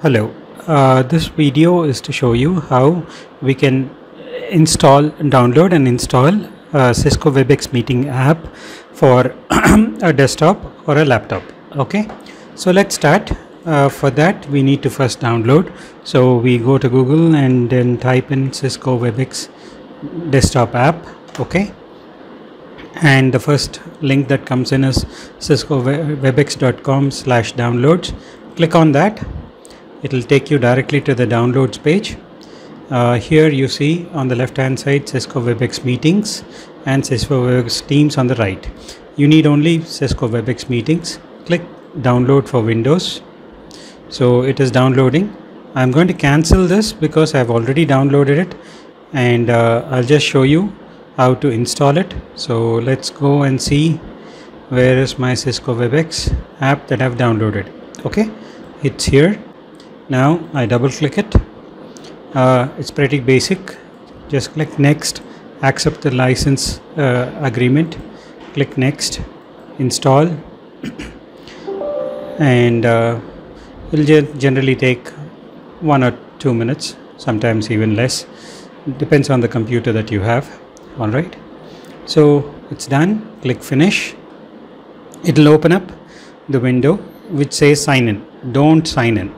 Hello, this video is to show you how we can download and install a Cisco WebEx meeting app for a desktop or a laptop. Okay, so let's start. For that we need to first download. So we go to Google and then type in Cisco WebEx desktop app. Okay, and the first link that comes in is ciscowebex.com/downloads. Click on that. It will take you directly to the downloads page. Here you see on the left hand side Cisco WebEx meetings and Cisco WebEx Teams on the right. You need only Cisco WebEx meetings. Click download for Windows. So it is downloading. I'm going to cancel this because I've already downloaded it, and I'll just show you how to install it. So let's go and see where is my Cisco WebEx app that I've downloaded. Okay, it's here. Now I double click it. It's pretty basic. Just click next, accept the license agreement, click next, install, and it'll generally take 1 or 2 minutes, sometimes even less, depends on the computer that you have. All right, so it's done. Click finish. It'll open up the window which says sign in. Don't sign in,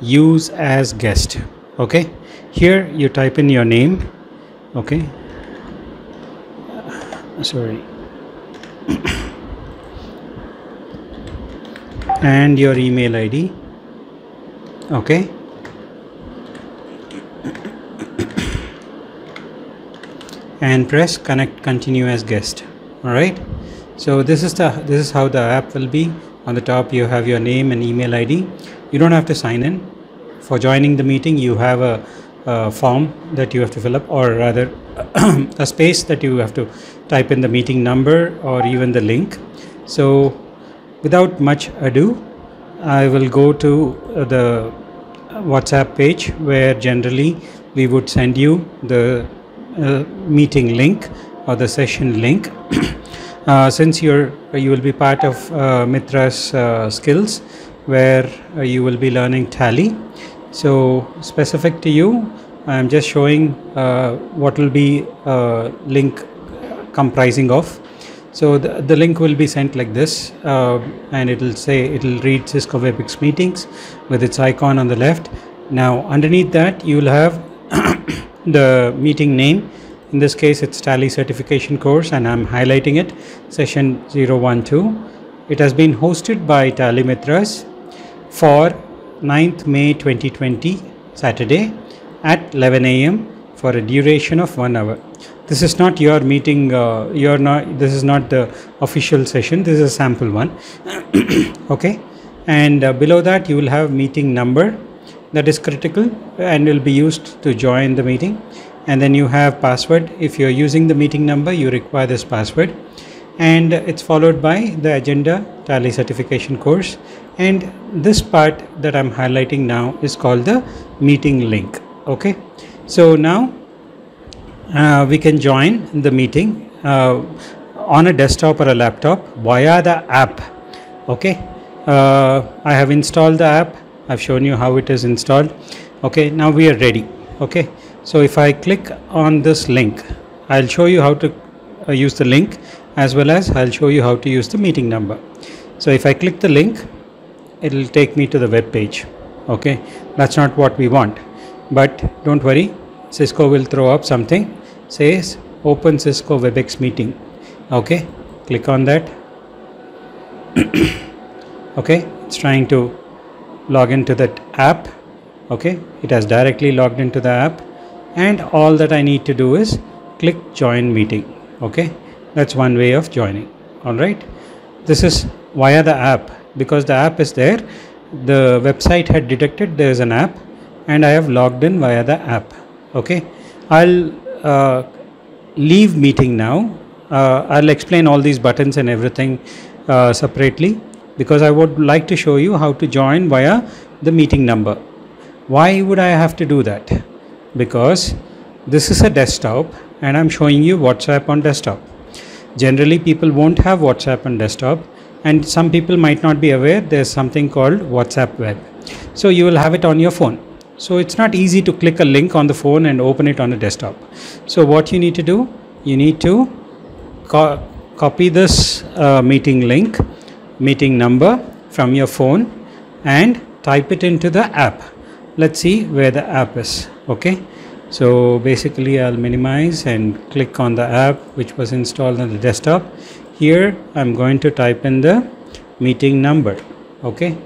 use as guest. Okay, here you type in your name. Okay, sorry, and your email ID. Okay, and press connect, continue as guest. All right, so this is how the app will be. On the top you have your name and email ID. You don't have to sign in. For joining the meeting you have a form that you have to fill up, or rather a space that you have to type in the meeting number or even the link. So without much ado, I will go to the WhatsApp page where generally we would send you the meeting link or the session link. Since you will be part of Mitra's skills, where you will be learning Tally. So specific to you, I am just showing what will be link comprising of. So the link will be sent like this, and it will read Cisco WebEx meetings with its icon on the left. Now underneath that you will have the meeting name. In this case it's Tally certification course, and I'm highlighting it, session 012. It has been hosted by Tally Mitras for 9th May 2020 Saturday at 11 AM for a duration of 1 hour. This is not your meeting. This is not the official session. This is a sample one. Okay, and below that you will have meeting number that is critical and will be used to join the meeting. And then you have password. If you're using the meeting number, you require this password, and it's followed by the agenda, Tally certification course, and this part that I'm highlighting now is called the meeting link. Okay, so now we can join the meeting on a desktop or a laptop via the app. Okay, I have installed the app. I've shown you how it is installed. Okay, now we are ready. Okay, so if I click on this link, I'll show you how to use the link, as well as I'll show you how to use the meeting number. So if I click the link, it will take me to the web page. Okay, that's not what we want, but don't worry, Cisco will throw up something, says open Cisco WebEx meeting. Okay, click on that. Okay, it's trying to log into that app. Okay, it has directly logged into the app, and all that I need to do is click join meeting. Okay, that's one way of joining. All right, this is via the app, because the app is there. The website had detected there is an app, and I have logged in via the app. Okay, I'll leave meeting now. I'll explain all these buttons and everything separately, because I would like to show you how to join via the meeting number. Why would I have to do that? Because this is a desktop and I'm showing you WhatsApp on desktop. Generally people won't have WhatsApp on desktop, and some people might not be aware there's something called WhatsApp web. So you will have it on your phone. So it's not easy to click a link on the phone and open it on a desktop. So what you need to do, you need to copy this meeting link, meeting number from your phone and type it into the app. Let's see where the app is. Okay, so basically I'll minimize and click on the app which was installed on the desktop. Here I'm going to type in the meeting number. Okay,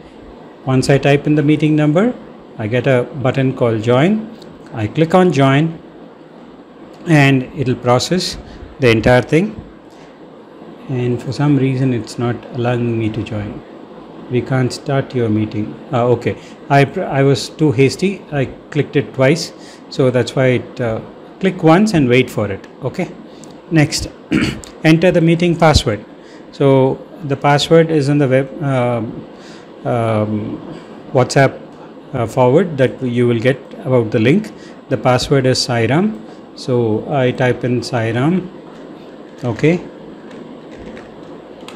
once I type in the meeting number, I get a button called join. I click on join and it'll process the entire thing, and for some reason it's not allowing me to join. We can't start your meeting. Okay, I was too hasty. I clicked it twice, so that's why it click once and wait for it. Okay, next enter the meeting password. So the password is in the web WhatsApp forward that you will get about the link. The password is Sairam, so I type in Sairam. Okay,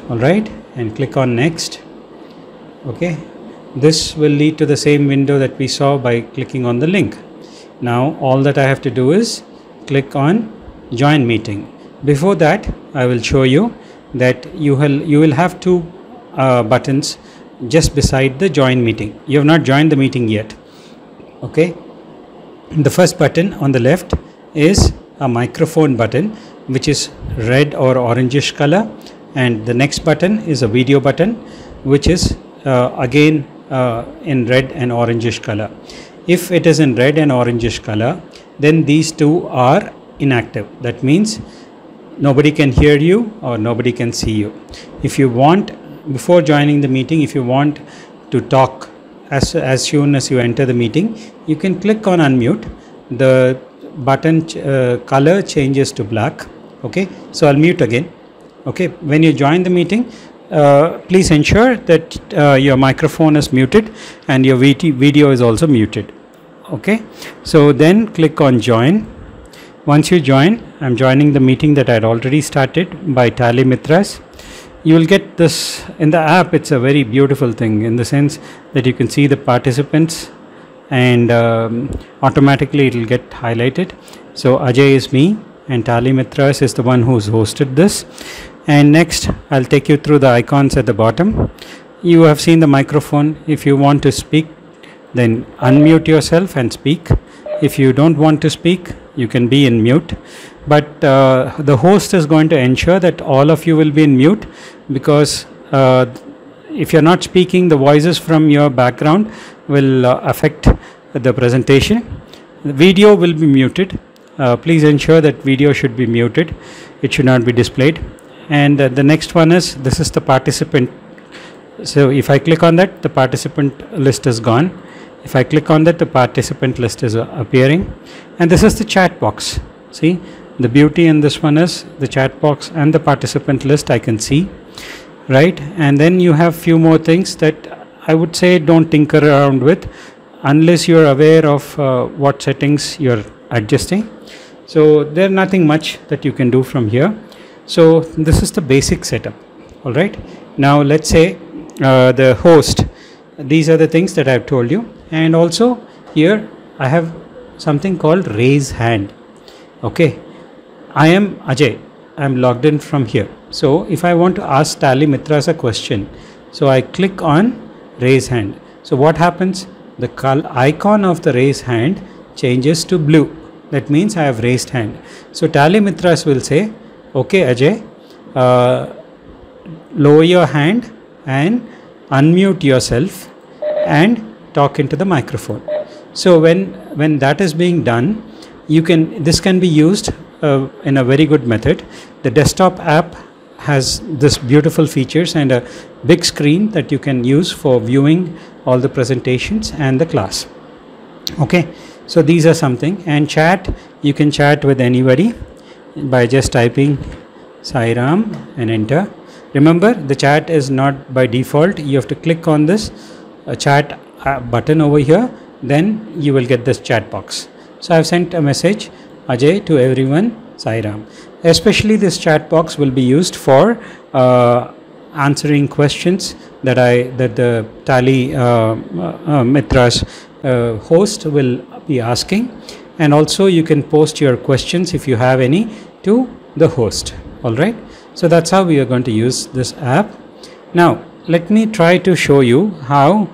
all right, and click on next. Okay, this will lead to the same window that we saw by clicking on the link. Now all that I have to do is click on join meeting. Before that, I will show you that you will have two buttons just beside the join meeting. You have not joined the meeting yet. Okay, the first button on the left is a microphone button which is red or orangish color, and the next button is a video button which is again in red and orangish color. If it is in red and orangish color, then these two are inactive. That means nobody can hear you or nobody can see you. If you want, before joining the meeting, if you want to talk as soon as you enter the meeting, you can click on unmute. The button color changes to black. Okay, so I'll mute again. Okay, when you join the meeting, please ensure that your microphone is muted and your video is also muted. Okay, so then click on join. Once you join, I'm joining the meeting that I had already started by Tally Mitras. You will get this in the app. It's a very beautiful thing in the sense that you can see the participants and automatically it will get highlighted. So Ajay is me and Tally Mitras is the one who's hosted this. And next I'll take you through the icons at the bottom. You have seen the microphone. If you want to speak, then unmute yourself and speak. If you don't want to speak, you can be in mute, but the host is going to ensure that all of you will be in mute, because if you're not speaking, the voices from your background will affect the presentation. The video will be muted. Please ensure that video should be muted. It should not be displayed. And the next one is, this is the participant. So if I click on that, the participant list is gone. If I click on that, the participant list is appearing, and this is the chat box. See, the beauty in this one is the chat box and the participant list I can see, right? And then you have few more things that I would say don't tinker around with unless you're aware of what settings you're adjusting. So there's nothing much that you can do from here. So this is the basic setup. All right, now let's say the host. These are the things that I've told you, and also here I have something called raise hand. Okay, I am Ajay. I'm logged in from here. So if I want to ask Tally Mitras a question, so I click on raise hand. So what happens? The icon of the raise hand changes to blue. That means I have raised hand. So Tally Mitras will say, okay Ajay, lower your hand and unmute yourself and talk into the microphone. So when that is being done, this can be used in a very good method. The desktop app has this beautiful features and a big screen that you can use for viewing all the presentations and the class. Okay, so these are something. And chat, you can chat with anybody by just typing Sairam and enter. Remember, the chat is not by default. You have to click on this chat button over here, then you will get this chat box. So I've sent a message, Ajay, to everyone, Sairam. Especially this chat box will be used for answering questions that the Tally Mitra's host will be asking, and also you can post your questions if you have any to the host. All right, so that's how we are going to use this app. Now let me try to show you how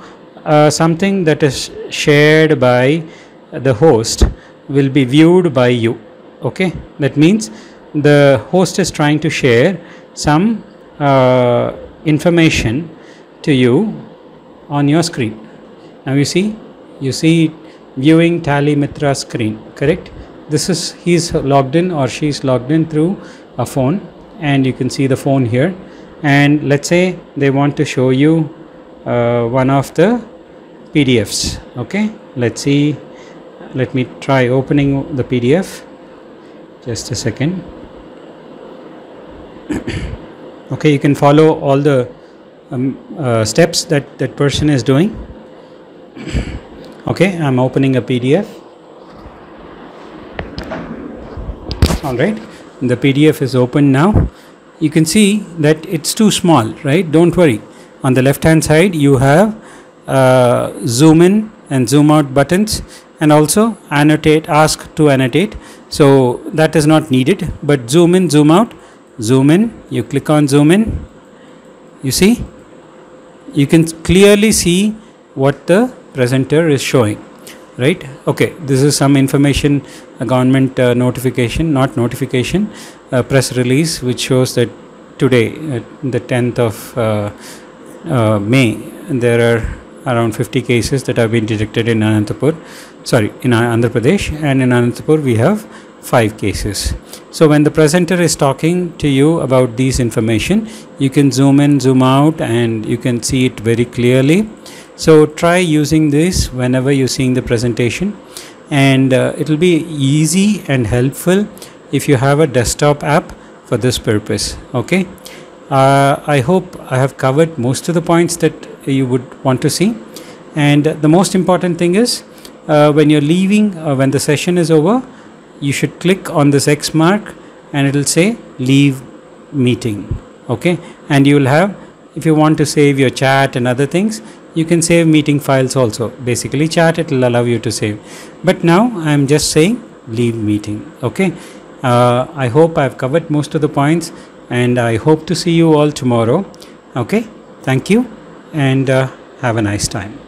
something that is shared by the host will be viewed by you. Okay, that means the host is trying to share some information to you on your screen. Now you see viewing Tally Mitra screen, correct? This is, he's logged in or she's logged in through a phone, and you can see the phone here. And let's say they want to show you one of the PDFs. Okay, let's see, let me try opening the PDF. Just a second. Okay, you can follow all the steps that person is doing. Okay, I'm opening a PDF. All right, the PDF is open now. You can see that it's too small, right? Don't worry. On the left hand side you have zoom in and zoom out buttons, and also annotate, ask to annotate. So that is not needed, but zoom in, zoom out, zoom in, you click on zoom in. You see, you can clearly see what the presenter is showing, right? Okay, this is some information, a government notification, not notification, press release, which shows that today, the 10th of May, there are around 50 cases that have been detected in Andhra Pradesh, and in Anantapur we have 5 cases. So when the presenter is talking to you about these information, you can zoom in, zoom out, and you can see it very clearly. So try using this whenever you're seeing the presentation, and it will be easy and helpful if you have a desktop app for this purpose. Okay, I hope I have covered most of the points that you would want to see, and the most important thing is when you're leaving, when the session is over, you should click on this X mark and it will say leave meeting. Okay, and you will have, if you want to save your chat and other things, you can save meeting files also. Basically chat, it will allow you to save, but now I am just saying leave meeting. Okay, I hope I've covered most of the points, and I hope to see you all tomorrow. Okay, thank you, and have a nice time.